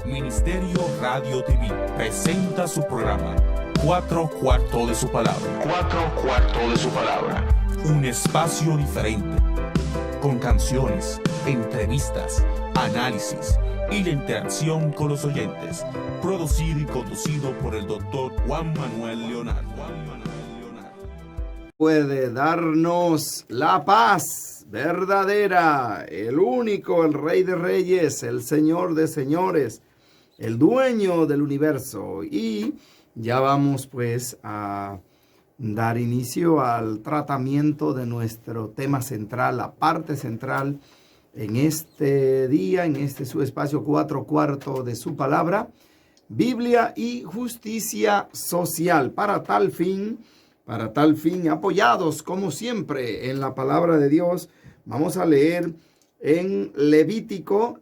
Ministerio Radio TV presenta su programa Cuatro Cuartos de su Palabra. Cuatro Cuartos de su Palabra. Un espacio diferente, con canciones, entrevistas, análisis y la interacción con los oyentes. Producido y conducido por el Dr. Juan Manuel Leonardo. Puede darnos la paz verdadera, el único, el Rey de Reyes, el Señor de Señores, el dueño del universo. Y ya vamos pues a dar inicio al tratamiento de nuestro tema central, la parte central en este día, en este su espacio Cuatro Cuartos de su Palabra, Biblia y justicia social. Para tal fin, apoyados como siempre en la palabra de Dios, vamos a leer en Levítico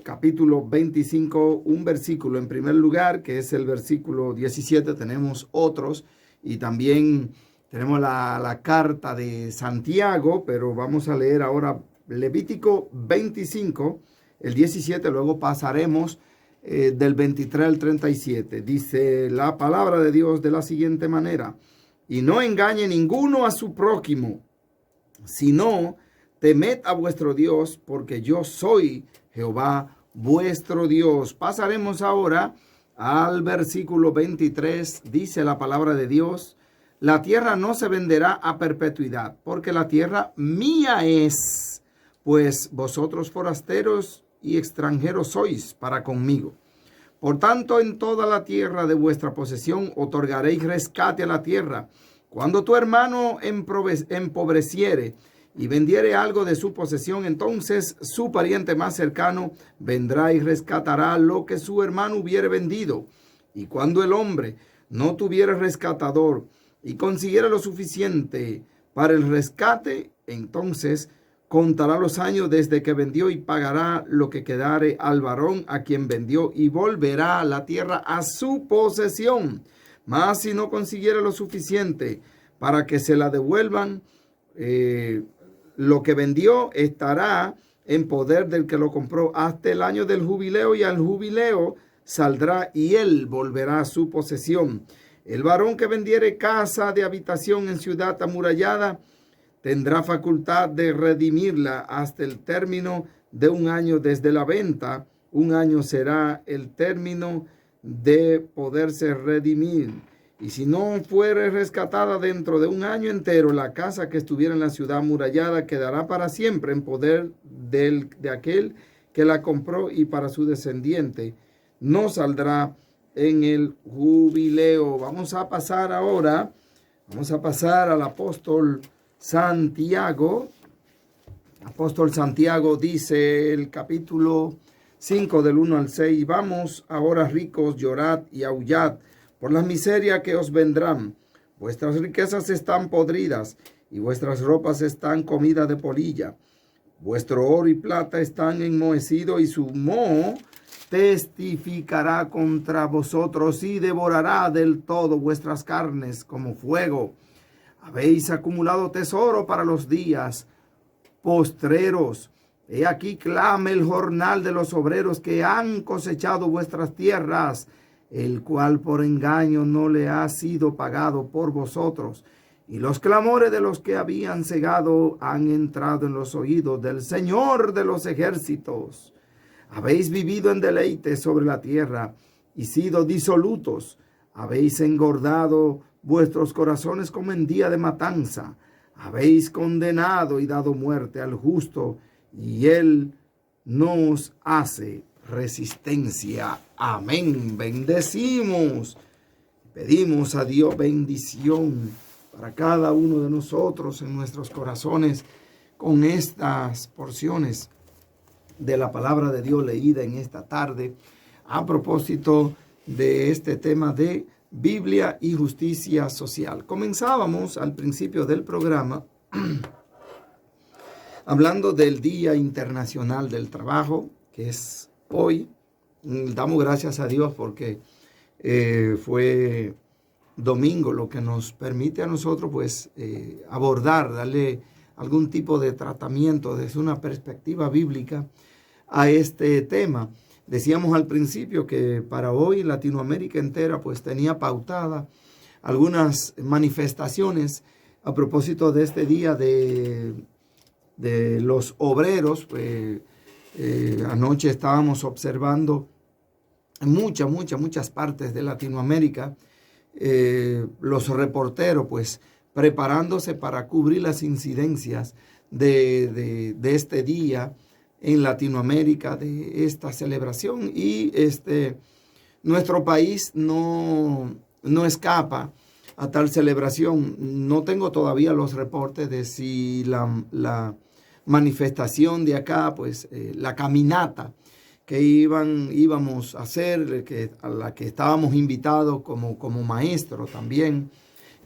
capítulo 25, un versículo en primer lugar, que es el versículo 17. Tenemos otros y también tenemos la carta de Santiago, pero vamos a leer ahora Levítico 25, el 17, luego pasaremos del 23 al 37. Dice la palabra de Dios de la siguiente manera: y no engañe ninguno a su prójimo, sino temed a vuestro Dios, porque yo soy Jehová vuestro Dios. Pasaremos ahora al versículo 23. Dice la palabra de Dios: la tierra no se venderá a perpetuidad, porque la tierra mía es, pues vosotros forasteros y extranjeros sois para conmigo. Por tanto, en toda la tierra de vuestra posesión otorgaréis rescate a la tierra. Cuando tu hermano empobreciere y vendiere algo de su posesión, entonces su pariente más cercano vendrá y rescatará lo que su hermano hubiere vendido. Y cuando el hombre no tuviere rescatador y consiguiera lo suficiente para el rescate, entonces contará los años desde que vendió y pagará lo que quedare al varón a quien vendió, y volverá la tierra a su posesión. Mas si no consiguiera lo suficiente para que se la devuelvan, lo que vendió estará en poder del que lo compró hasta el año del jubileo, y al jubileo saldrá y él volverá a su posesión. El varón que vendiere casa de habitación en ciudad amurallada tendrá facultad de redimirla hasta el término de un año desde la venta. Un año será el término de poderse redimir. Y si no fuere rescatada dentro de un año entero, la casa que estuviera en la ciudad amurallada quedará para siempre en poder de aquel que la compró, y para su descendiente no saldrá en el jubileo. Vamos a pasar ahora, al apóstol Santiago. Apóstol Santiago dice el capítulo 5 del 1 al 6: vamos ahora, ricos, llorad y aullad por las miserias que os vendrán. Vuestras riquezas están podridas y vuestras ropas están comidas de polilla. Vuestro oro y plata están enmohecidos, y su moho testificará contra vosotros y devorará del todo vuestras carnes como fuego. Habéis acumulado tesoro para los días postreros. He aquí clama el jornal de los obreros que han cosechado vuestras tierras, el cual por engaño no le ha sido pagado por vosotros. Y los clamores de los que habían cegado han entrado en los oídos del Señor de los ejércitos. Habéis vivido en deleite sobre la tierra y sido disolutos. Habéis engordado vuestros corazones como en día de matanza. Habéis condenado y dado muerte al justo, y él nos hace resistencia. Amén. Bendecimos, pedimos a Dios bendición para cada uno de nosotros en nuestros corazones con estas porciones de la palabra de Dios leída en esta tarde, a propósito de este tema de Biblia y justicia social. Comenzábamos al principio del programa hablando del Día Internacional del Trabajo, que es hoy. Damos gracias a Dios porque fue domingo, lo que nos permite a nosotros pues abordar, darle algún tipo de tratamiento desde una perspectiva bíblica a este tema. Decíamos al principio que para hoy Latinoamérica entera pues tenía pautada algunas manifestaciones a propósito de este día de los obreros. Pues, anoche estábamos observando en muchas partes de Latinoamérica los reporteros pues preparándose para cubrir las incidencias de este día en Latinoamérica, de esta celebración, y nuestro país no escapa a tal celebración. No tengo todavía los reportes de si la manifestación de acá, pues la caminata que íbamos a hacer, a la que estábamos invitados como maestro también,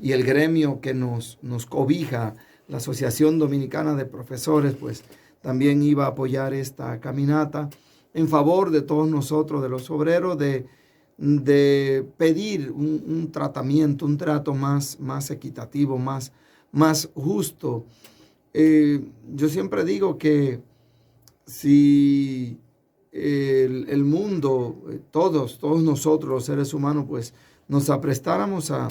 y el gremio que nos cobija, la Asociación Dominicana de Profesores, pues también iba a apoyar esta caminata en favor de todos nosotros, de los obreros, de pedir un tratamiento, un trato más equitativo, más justo. Yo siempre digo que si el mundo, todos nosotros los seres humanos, pues nos aprestáramos a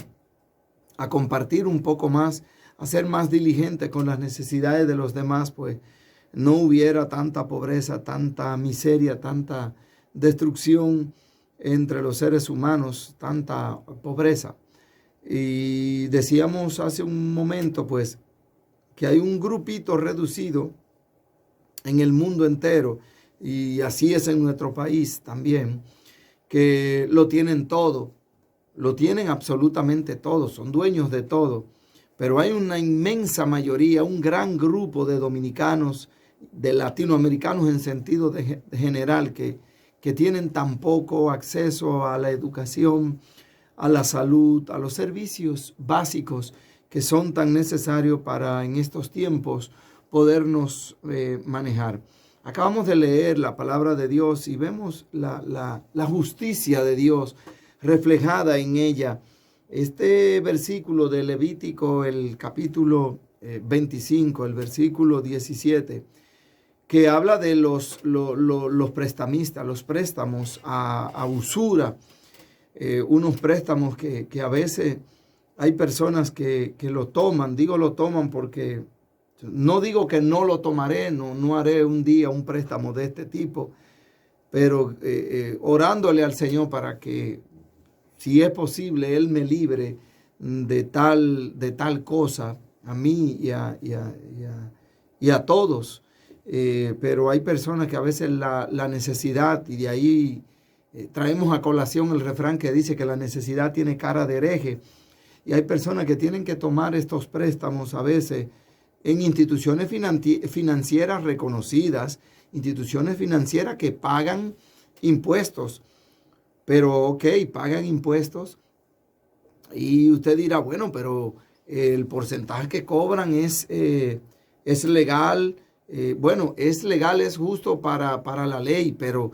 compartir un poco más, a ser más diligentes con las necesidades de los demás, pues no hubiera tanta pobreza, tanta miseria, tanta destrucción entre los seres humanos, tanta pobreza. Y decíamos hace un momento, pues, que hay un grupito reducido en el mundo entero, y así es en nuestro país también, que lo tienen todo, lo tienen absolutamente todo, son dueños de todo, pero hay una inmensa mayoría, un gran grupo de dominicanos, de latinoamericanos en sentido general, que tienen tan poco acceso a la educación, a la salud, a los servicios básicos que son tan necesarios para en estos tiempos podernos manejar. Acabamos de leer la palabra de Dios y vemos la justicia de Dios reflejada en ella. Este versículo de Levítico, el capítulo 25, el versículo 17, que habla de los prestamistas, los préstamos a usura, unos préstamos que a veces hay personas que lo toman. Digo lo toman porque no digo que no lo tomaré, no haré un día un préstamo de este tipo, pero orándole al Señor para que, si es posible, Él me libre de tal cosa, a mí y a todos. Pero hay personas que a veces la necesidad, y de ahí traemos a colación el refrán que dice que la necesidad tiene cara de hereje, y hay personas que tienen que tomar estos préstamos a veces en instituciones financieras reconocidas, instituciones financieras que pagan impuestos. Pero ok, pagan impuestos, y usted dirá, bueno, pero el porcentaje que cobran es legal. Bueno, es legal, es justo para la ley, pero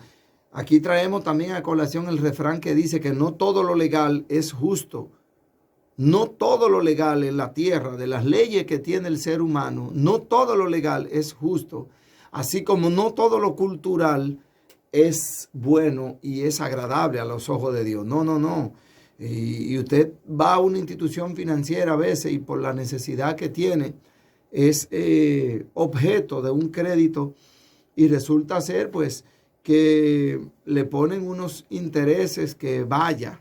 aquí traemos también a colación el refrán que dice que no todo lo legal es justo. No todo lo legal en la tierra, de las leyes que tiene el ser humano, no todo lo legal es justo, así como no todo lo cultural es bueno y es agradable a los ojos de Dios. No. Y usted va a una institución financiera a veces y por la necesidad que tiene es objeto de un crédito, y resulta ser pues que le ponen unos intereses que vaya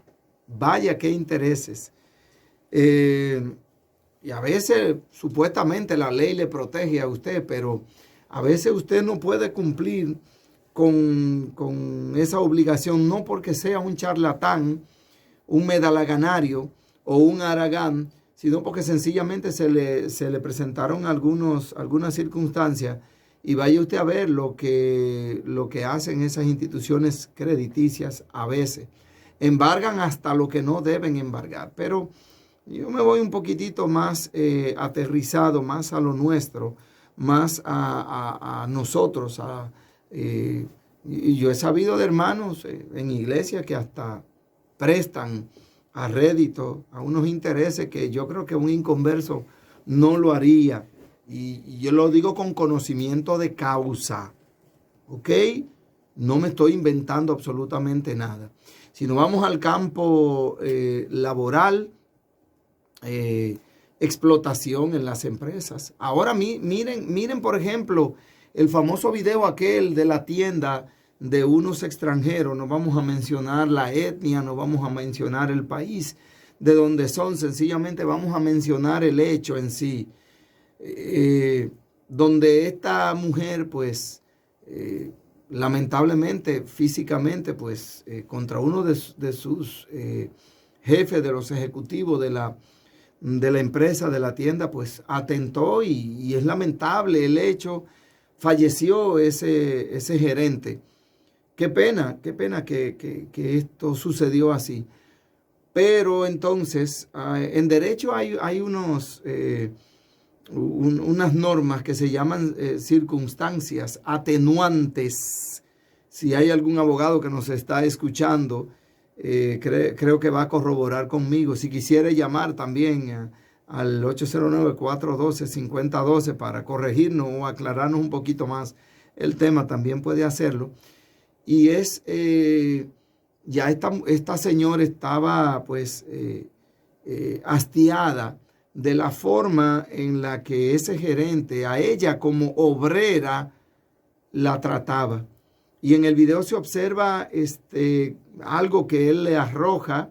qué intereses. Y a veces supuestamente la ley le protege a usted, pero a veces usted no puede cumplir con esa obligación, no porque sea un charlatán, un medalaganario o un haragán, sino porque sencillamente se le presentaron algunas circunstancias, y vaya usted a ver lo que hacen esas instituciones crediticias. A veces embargan hasta lo que no deben embargar. Pero yo me voy un poquitito más aterrizado, más a lo nuestro, más a nosotros. Y yo he sabido de hermanos en iglesia que hasta prestan a rédito, a unos intereses que yo creo que un inconverso no lo haría. Y yo lo digo con conocimiento de causa, ¿ok? No me estoy inventando absolutamente nada. Si nos vamos al campo laboral, explotación en las empresas. Ahora miren, por ejemplo, el famoso video aquel de la tienda de unos extranjeros. No vamos a mencionar la etnia, no vamos a mencionar el país de donde son, sencillamente vamos a mencionar el hecho en sí. Donde esta mujer, pues, lamentablemente, físicamente, pues, contra uno de sus jefes, de los ejecutivos de la empresa, de la tienda, pues, atentó y es lamentable el hecho. Falleció ese gerente. Qué pena que esto sucedió así. Pero entonces, en derecho hay unas normas que se llaman circunstancias atenuantes. Si hay algún abogado que nos está escuchando, creo que va a corroborar conmigo. Si quisiera llamar también al 809-412-5012 para corregirnos o aclararnos un poquito más el tema, también puede hacerlo. Y es... ya esta señora estaba pues hastiada de la forma en la que ese gerente a ella como obrera la trataba. Y en el video se observa algo que él le arroja.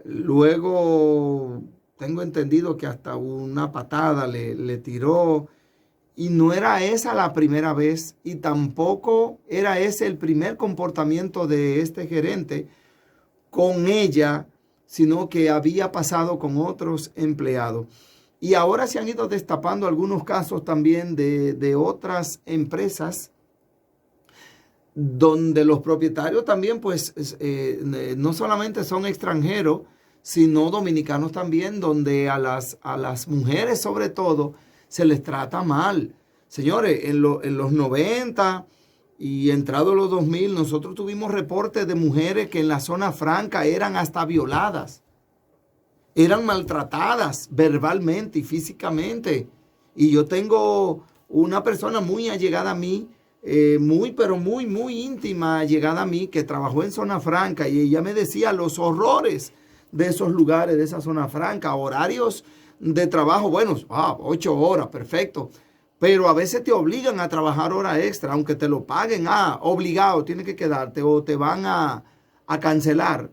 Luego tengo entendido que hasta una patada le tiró. Y no era esa la primera vez y tampoco era ese el primer comportamiento de este gerente con ella, sino que había pasado con otros empleados. Y ahora se han ido destapando algunos casos también de otras empresas donde los propietarios también, pues, no solamente son extranjeros, sino dominicanos también, donde a las mujeres sobre todo se les trata mal. Señores, en los 90 y entrados los 2000, nosotros tuvimos reportes de mujeres que en la zona franca eran hasta violadas. Eran maltratadas verbalmente y físicamente. Y yo tengo una persona muy allegada a mí, pero muy íntima, allegada a mí, que trabajó en zona franca y ella me decía los horrores de esos lugares, de esa zona franca, horarios de trabajo, bueno, 8 horas, perfecto. Pero a veces te obligan a trabajar hora extra, aunque te lo paguen, obligado, tienes que quedarte o te van a cancelar.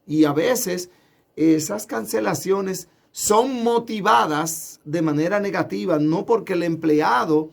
Y a veces esas cancelaciones son motivadas de manera negativa, no porque el empleado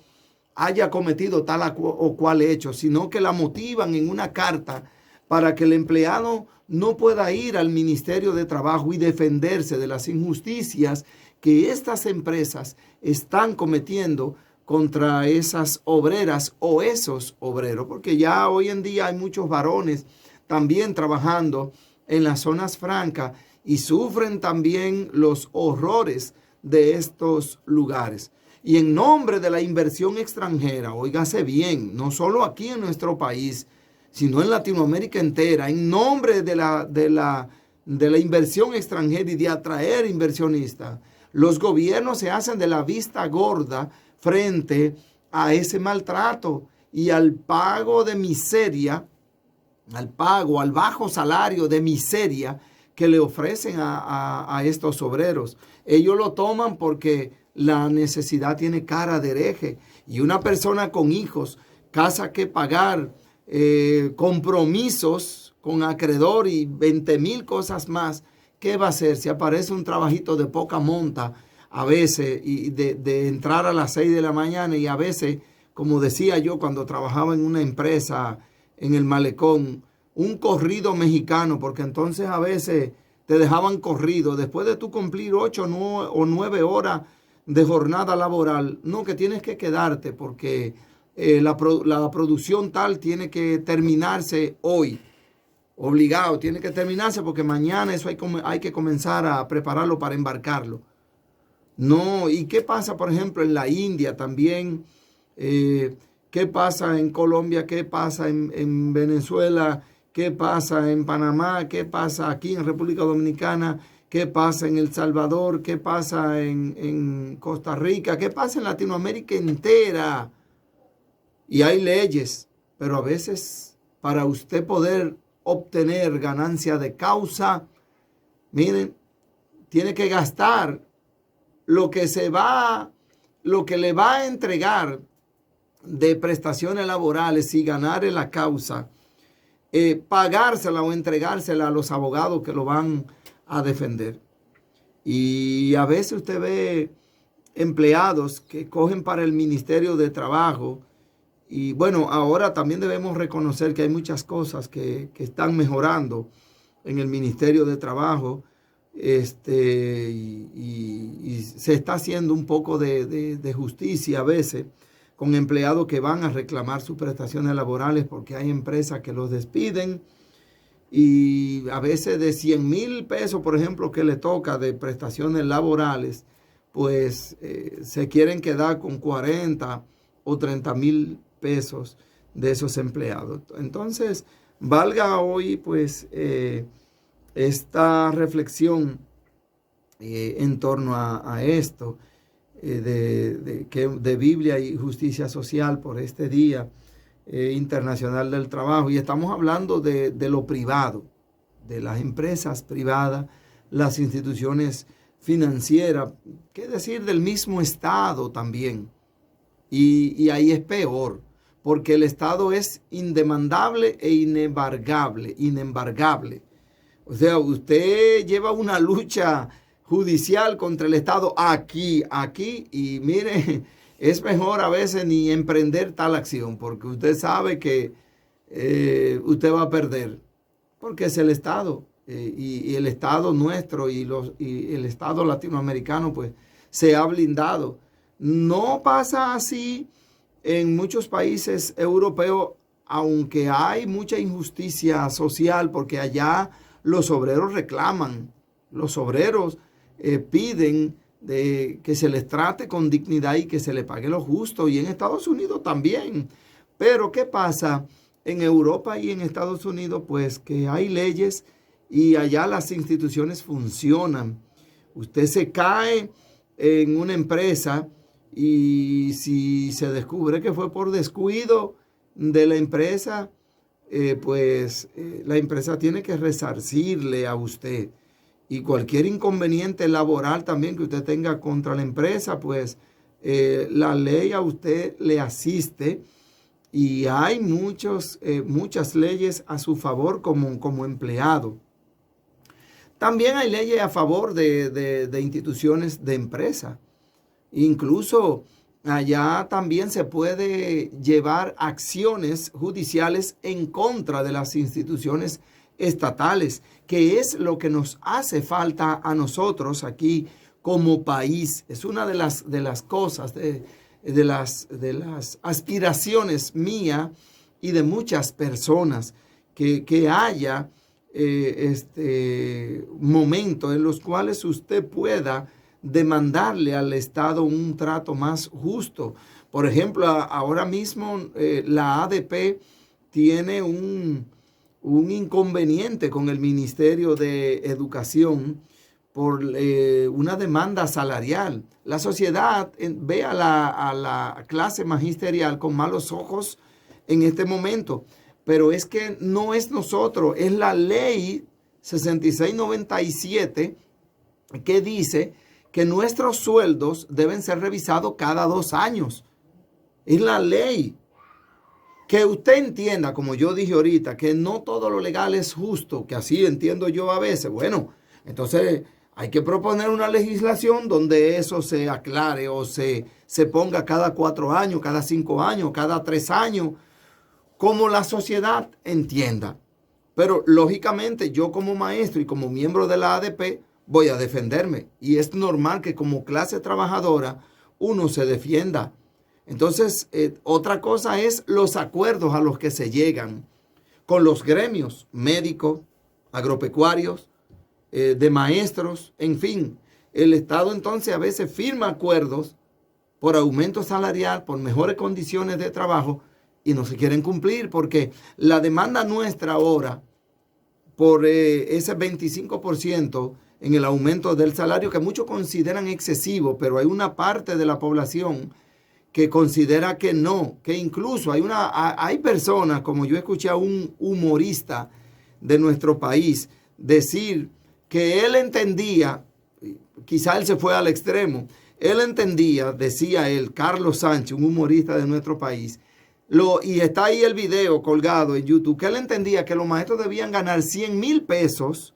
haya cometido tal o cual hecho, sino que la motivan en una carta para que el empleado no pueda ir al Ministerio de Trabajo y defenderse de las injusticias que estas empresas están cometiendo contra esas obreras o esos obreros, porque ya hoy en día hay muchos varones también trabajando en las zonas francas y sufren también los horrores de estos lugares. Y en nombre de la inversión extranjera, óigase bien, no solo aquí en nuestro país, sino en Latinoamérica entera, en nombre de la inversión extranjera y de atraer inversionistas, los gobiernos se hacen de la vista gorda frente a ese maltrato y al pago de miseria, al bajo salario de miseria que le ofrecen a estos obreros. Ellos lo toman porque la necesidad tiene cara de hereje y una persona con hijos, casa que pagar, compromisos con acreedor y 20,000 cosas más. ¿Qué va a hacer si aparece un trabajito de poca monta a veces y de entrar a las 6 de la mañana y a veces, como decía yo cuando trabajaba en una empresa en el Malecón, un corrido mexicano, porque entonces a veces te dejaban corrido después de tú cumplir 8 o 9 horas de jornada laboral? No, que tienes que quedarte porque la producción tal tiene que terminarse hoy. Obligado, tiene que terminarse porque mañana eso hay que comenzar a prepararlo para embarcarlo. No, ¿y qué pasa, por ejemplo, en la India también? ¿Qué pasa en Colombia? ¿Qué pasa en Venezuela? ¿Qué pasa en Panamá? ¿Qué pasa aquí en República Dominicana? ¿Qué pasa en El Salvador? ¿Qué pasa en Costa Rica? ¿Qué pasa en Latinoamérica entera? Y hay leyes, pero a veces para usted poder obtener ganancia de causa, miren, tiene que gastar lo que le va a entregar de prestaciones laborales y ganar en la causa, pagársela o entregársela a los abogados que lo van a defender. Y a veces usted ve empleados que cogen para el Ministerio de Trabajo. Y bueno, ahora también debemos reconocer que hay muchas cosas que están mejorando en el Ministerio de Trabajo. Y se está haciendo un poco de justicia a veces con empleados que van a reclamar sus prestaciones laborales porque hay empresas que los despiden y a veces de 100,000 pesos, por ejemplo, que le toca de prestaciones laborales, pues se quieren quedar con 40 o 30,000 pesos de esos empleados. Entonces, valga hoy pues esta reflexión en torno a esto de Biblia y justicia social por este Día Internacional del Trabajo. Y estamos hablando de lo privado, de las empresas privadas, las instituciones financieras, qué decir del mismo Estado también. Y ahí es peor, porque el Estado es indemandable e inembargable. O sea, usted lleva una lucha judicial contra el Estado aquí, y mire, es mejor a veces ni emprender tal acción, porque usted sabe que usted va a perder, porque es el Estado, y el Estado nuestro y el Estado latinoamericano, pues, se ha blindado. No pasa así en muchos países europeos, aunque hay mucha injusticia social, porque allá los obreros reclaman, los obreros piden que se les trate con dignidad y que se les pague lo justo, y en Estados Unidos también. Pero ¿qué pasa? En Europa y en Estados Unidos, pues que hay leyes y allá las instituciones funcionan. Usted se cae en una empresa y si se descubre que fue por descuido de la empresa, la empresa tiene que resarcirle a usted. Y cualquier inconveniente laboral también que usted tenga contra la empresa, pues la ley a usted le asiste. Y hay muchas leyes a su favor como empleado. También hay leyes a favor de instituciones de empresa. Incluso allá también se puede llevar acciones judiciales en contra de las instituciones estatales, que es lo que nos hace falta a nosotros aquí como país. Es una de las cosas, de las aspiraciones mía y de muchas personas, que haya momento en los cuales usted pueda demandarle al Estado un trato más justo. Por ejemplo, ahora mismo la ADP tiene un inconveniente con el Ministerio de Educación por una demanda salarial. La sociedad ve a la clase magisterial con malos ojos en este momento, pero es que no es nosotros, es la ley 6697 que dice que nuestros sueldos deben ser revisados cada 2 años. Es la ley. Que usted entienda, como yo dije ahorita, que no todo lo legal es justo, que así entiendo yo a veces. Bueno, entonces hay que proponer una legislación donde eso se aclare o se ponga cada 4 años, cada 5 años, cada 3 años, como la sociedad entienda. Pero lógicamente yo como maestro y como miembro de la ADP voy a defenderme. Y es normal que como clase trabajadora uno se defienda. Entonces, otra cosa es los acuerdos a los que se llegan con los gremios médicos, agropecuarios, de maestros, en fin. El Estado entonces a veces firma acuerdos por aumento salarial, por mejores condiciones de trabajo y no se quieren cumplir porque la demanda nuestra ahora por ese 25% en el aumento del salario que muchos consideran excesivo, pero hay una parte de la población que considera que no, que incluso hay personas, como yo escuché a un humorista de nuestro país decir que él entendía, quizá él se fue al extremo, él entendía, decía él, Carlos Sánchez, un humorista de nuestro país, y está ahí el video colgado en YouTube, que él entendía que los maestros debían ganar 100,000 pesos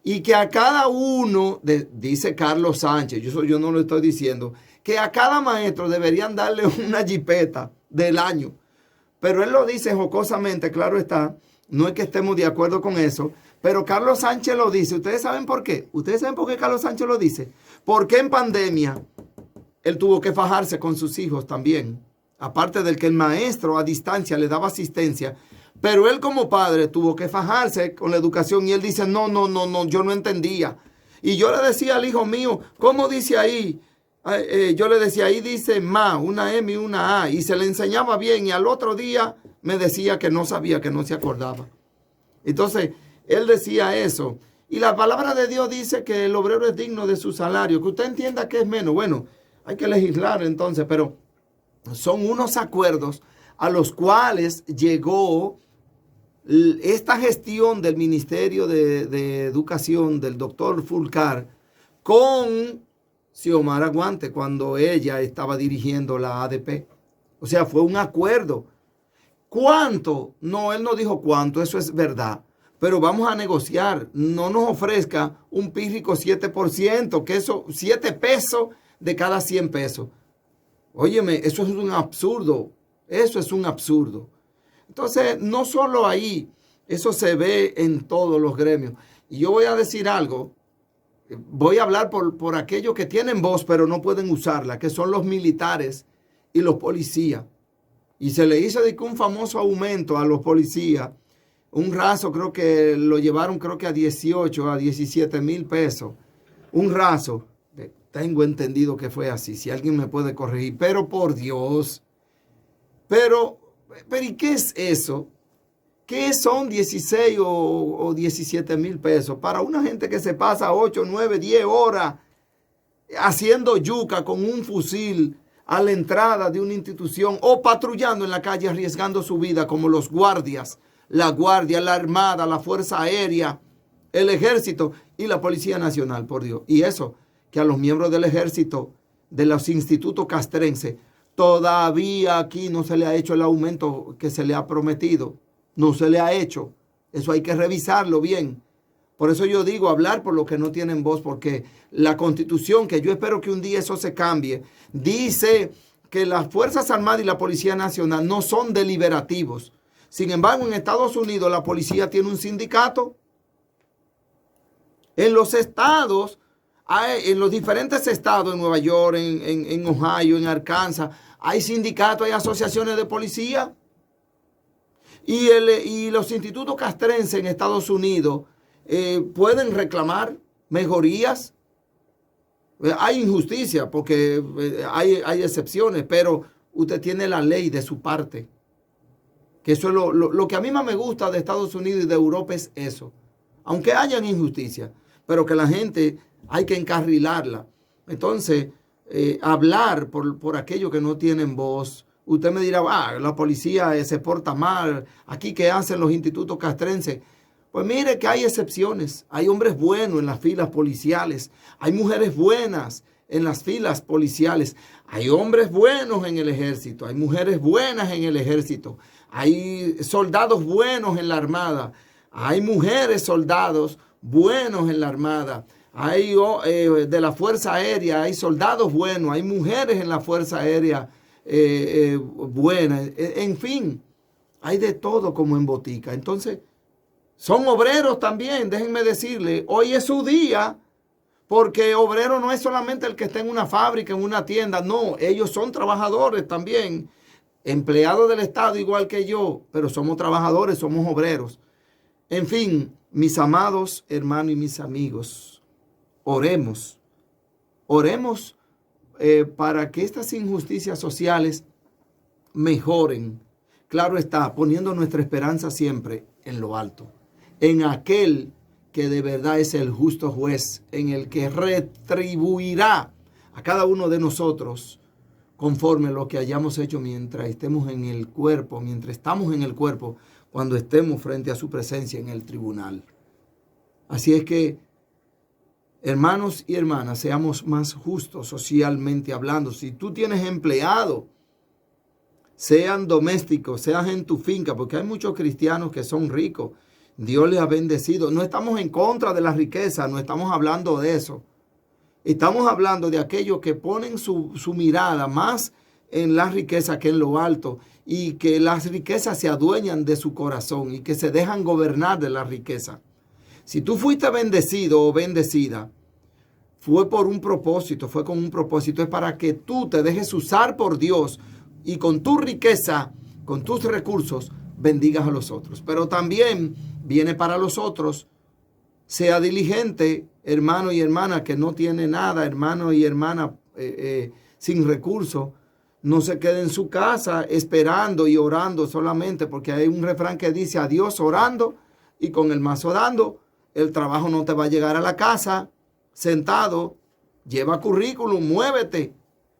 y que a cada uno, dice Carlos Sánchez, yo no lo estoy diciendo, que a cada maestro deberían darle una jipeta del año. Pero él lo dice jocosamente, claro está, no es que estemos de acuerdo con eso, pero Carlos Sánchez lo dice. ¿Ustedes saben por qué? ¿Ustedes saben por qué Carlos Sánchez lo dice? Porque en pandemia él tuvo que fajarse con sus hijos también. Aparte del que el maestro a distancia le daba asistencia, pero él como padre tuvo que fajarse con la educación y él dice, no, yo no entendía. Y yo le decía al hijo mío, ¿cómo dice ahí? Yo le decía, ahí dice ma, una M y una A, y se le enseñaba bien, y al otro día me decía que no sabía, que no se acordaba. Entonces, él decía eso. Y la palabra de Dios dice que el obrero es digno de su salario, que usted entienda que es menos. Bueno, hay que legislar entonces, pero son unos acuerdos a los cuales llegó esta gestión del Ministerio de Educación del doctor Fulcar con Xiomara Guante cuando ella estaba dirigiendo la ADP. O sea, fue un acuerdo. ¿Cuánto? No, él no dijo cuánto, eso es verdad. Pero vamos a negociar. No nos ofrezca un pírrico 7%, que eso, 7 pesos de cada 100 pesos. Óyeme, eso es un absurdo. Eso es un absurdo. Entonces, no solo ahí, eso se ve en todos los gremios. Y yo voy a decir algo. Voy a hablar por aquellos que tienen voz, pero no pueden usarla, que son los militares y los policías. Y se le hizo un famoso aumento a los policías. Un raso creo que lo llevaron a 18, a 17,000 pesos. Un raso. Tengo entendido que fue así. Si alguien me puede corregir. Pero por Dios. Pero ¿y qué es eso? ¿Qué son 16 o 17,000 pesos? Para una gente que se pasa 8, 9, 10 horas haciendo yuca con un fusil a la entrada de una institución o patrullando en la calle arriesgando su vida como los guardias, la Guardia, la Armada, la Fuerza Aérea, el Ejército y la Policía Nacional, por Dios. Y eso, que a los miembros del Ejército, de los institutos castrenses, todavía aquí no se le ha hecho el aumento que se le ha prometido. No se le ha hecho. Eso hay que revisarlo bien. Por eso yo digo hablar por los que no tienen voz, porque la Constitución, que yo espero que un día eso se cambie, dice que las Fuerzas Armadas y la Policía Nacional no son deliberativos. Sin embargo, en Estados Unidos la policía tiene un sindicato. En los estados, en los diferentes estados, en Nueva York, en Ohio, en Arkansas, hay sindicatos, hay asociaciones de policía. Y los institutos castrenses en Estados Unidos pueden reclamar mejorías. Hay injusticia porque hay excepciones, pero usted tiene la ley de su parte. Que eso es lo que a mí más me gusta de Estados Unidos y de Europa es eso. Aunque hayan injusticia, pero que la gente hay que encarrilarla. Entonces, hablar por aquellos que no tienen voz. Usted me dirá, la policía se porta mal. Aquí, ¿qué hacen los institutos castrenses? Pues mire que hay excepciones. Hay hombres buenos en las filas policiales. Hay mujeres buenas en las filas policiales. Hay hombres buenos en el ejército. Hay mujeres buenas en el ejército. Hay soldados buenos en la armada. Hay mujeres soldados buenos en la armada. Hay de la Fuerza Aérea, hay soldados buenos. Hay mujeres en la Fuerza Aérea buenas. En fin, hay de todo como en botica. Entonces, son obreros también, déjenme decirle, hoy es su día, porque obrero no es solamente el que está en una fábrica, en una tienda, no, ellos son trabajadores también, empleados del Estado igual que yo, pero somos trabajadores, somos obreros. En fin, mis amados hermanos y mis amigos, oremos para que estas injusticias sociales mejoren. Claro está, poniendo nuestra esperanza siempre en lo alto, en aquel que de verdad es el justo juez, en el que retribuirá a cada uno de nosotros conforme a lo que hayamos hecho mientras estemos en el cuerpo, mientras estamos en el cuerpo, cuando estemos frente a su presencia en el tribunal. Así es que, hermanos y hermanas, seamos más justos socialmente hablando. Si tú tienes empleado, sean domésticos, sean en tu finca, porque hay muchos cristianos que son ricos. Dios les ha bendecido. No estamos en contra de la riqueza, no estamos hablando de eso. Estamos hablando de aquellos que ponen su mirada más en la riqueza que en lo alto, y que las riquezas se adueñan de su corazón y que se dejan gobernar de la riqueza. Si tú fuiste bendecido o bendecida, fue por un propósito, fue con un propósito. Es para que tú te dejes usar por Dios y con tu riqueza, con tus recursos, bendigas a los otros. Pero también viene para los otros. Sea diligente, hermano y hermana que no tiene nada, hermano y hermana sin recursos. No se quede en su casa esperando y orando solamente, porque hay un refrán que dice: a Dios orando y con el mazo dando. El trabajo no te va a llegar a la casa sentado. Lleva currículum, muévete,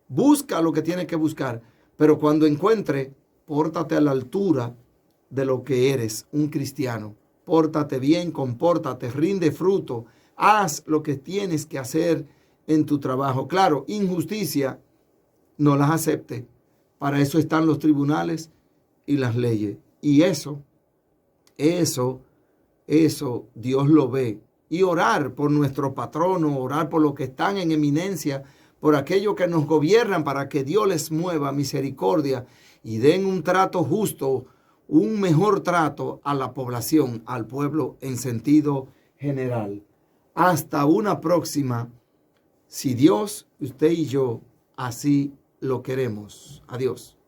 busca lo que tienes que buscar. Pero cuando encuentre, pórtate a la altura de lo que eres, un cristiano. Pórtate bien, compórtate, rinde fruto, haz lo que tienes que hacer en tu trabajo. Claro, injusticia no las acepte. Para eso están los tribunales y las leyes. Y eso Dios lo ve. Y orar por nuestro patrono, orar por los que están en eminencia, por aquellos que nos gobiernan, para que Dios les mueva misericordia y den un trato justo, un mejor trato a la población, al pueblo en sentido general. Hasta una próxima, si Dios, usted y yo así lo queremos. Adiós.